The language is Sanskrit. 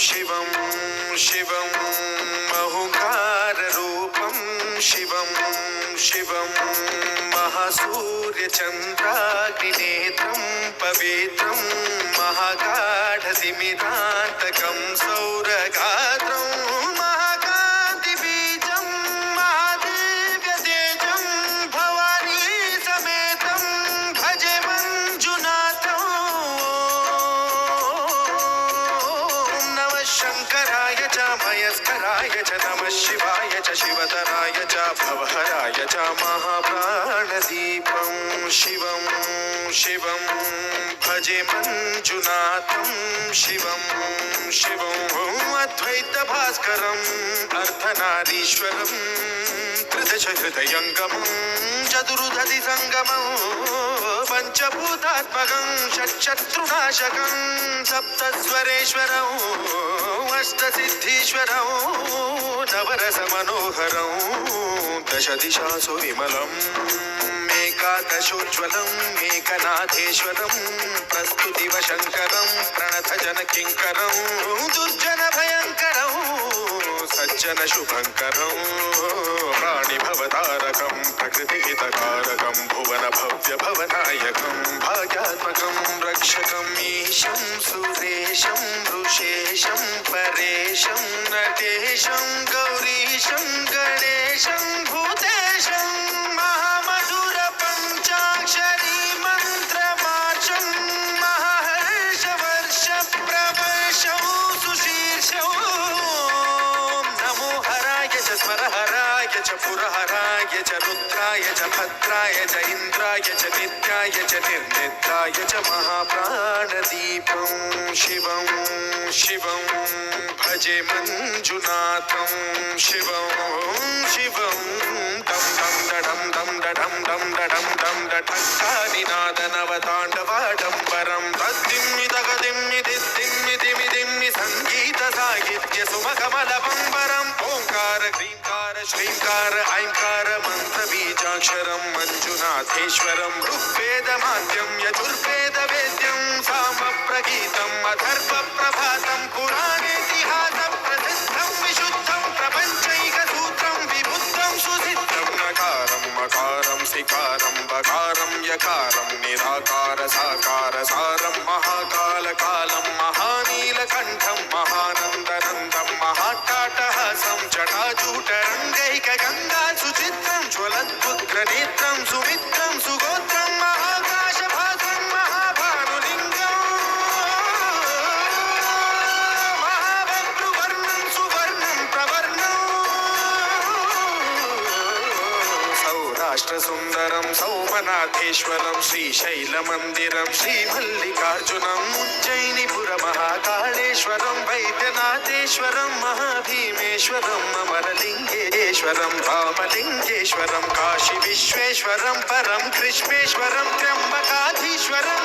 शिवं शिवं महुकाररूपं शिवं शिवं महासूर्यचन्द्राग्निनेत्रं पवित्रं महागाढतिमिरान्तकं सौरगात्रं महाकान्तिबीजं महादिव्यतेजं भवानी समेतं भजे मञ्जुनाथं। नमः शङ्कराय च मयस्कराय च नमः शिवाय च शिवतराय च भवहराय च महाप्राणदीपं शिवं शिवं भजे मञ्जुनाथं शिवं शिवं अद्वैतभास्करम् अर्धनारीश्वरं त्रिदशहृदयङ्गमं चतुर्दधिसङ्गमं पञ्चभूतात्मकं षट्शत्रुनाशकं सप्तस्वरेश्वरं अष्टसिद्धीश्वरं नवरसमनोहरं दशदिशासु विमलम् एकादशोज्ज्वलं मेघनाथेश्वरं प्रस्तुतिवशङ्करं प्रणतजनकिङ्करं दुर्जनभयङ्करं सज्जनशुभङ्करं प्राणिभवतारकं प्रकृतिहितकारकं भुवनभव्यभवनायकं भाग्यात्मकं रक्षकम् ईशं सुरेशं ऋषेशं परेशं नटेशं गौरीशं गणेशं भूतेशं महामधुरपञ्चाक्षरी मन्त्रमार्चं महाहर्षवर्षप्रवर्षं सुशीर्षं नमो हराय च स्मरहराय च पुरहराय च रुद्राय च भद्राय च इन्द्राय च नित्याय च निर्निद्राय च महाप्राणदीपं शिवं शिवं भजे मञ्जुनाथं शिवं शिवं दं दं डं दं डं दं डं दं डटङ्कानिनादनवताण्डवाडम्बरं तद्दिम्मिदगदिम्मिदिम्मिदिम्मि सङ्गीतसाहित्यसुमकमलबम्बरम् ओङ्कार ह्रीङ्कार श्रीङ्कार ऐङ्कार मन्त्रबीजाक्षरं मञ्जुनाथेश्वरं ऋग्वेदमाद्यं यजुर्वेदवेद्यं सामप्रगीतम् अथर्वप्रभातं पुराणेतिहासप्रसिद्धं विशुद्धं प्रपञ्चैकसूत्रं विबुद्धं सुसिद्धं नकारं मकारं सिकारं बकारं यकारं निराकार साकार सारं महाकालकालं महानीलकण्ठं महानन्दनन्दं महाट्टाटहासं जटाजूटरङ्गैकगङ्गा सुचित्रं ज्वलद्पुत्रनेत्रं सुमित्रं सुगोत्रं महाकाशभासं महाभानुलिङ्गं महाभद्रुवर्णं सुवर्णं प्रवर्णं सौराष्ट्रसुन्दरं सौमनाथेश्वरं श्रीशैलमन्दिरं श्रीमल्लिकार्जुनम् उज्जयिनीपुरमहाकाळेश्वरं वैद्यनाथेश्वरं महाभीमेश्वरं अमरलिङ्गेश्वरं रामलिङ्गेश्वरं काशीविश्वेश्वरं परं कृष्णेश्वरं त्र्यम्बकाधीश्वरं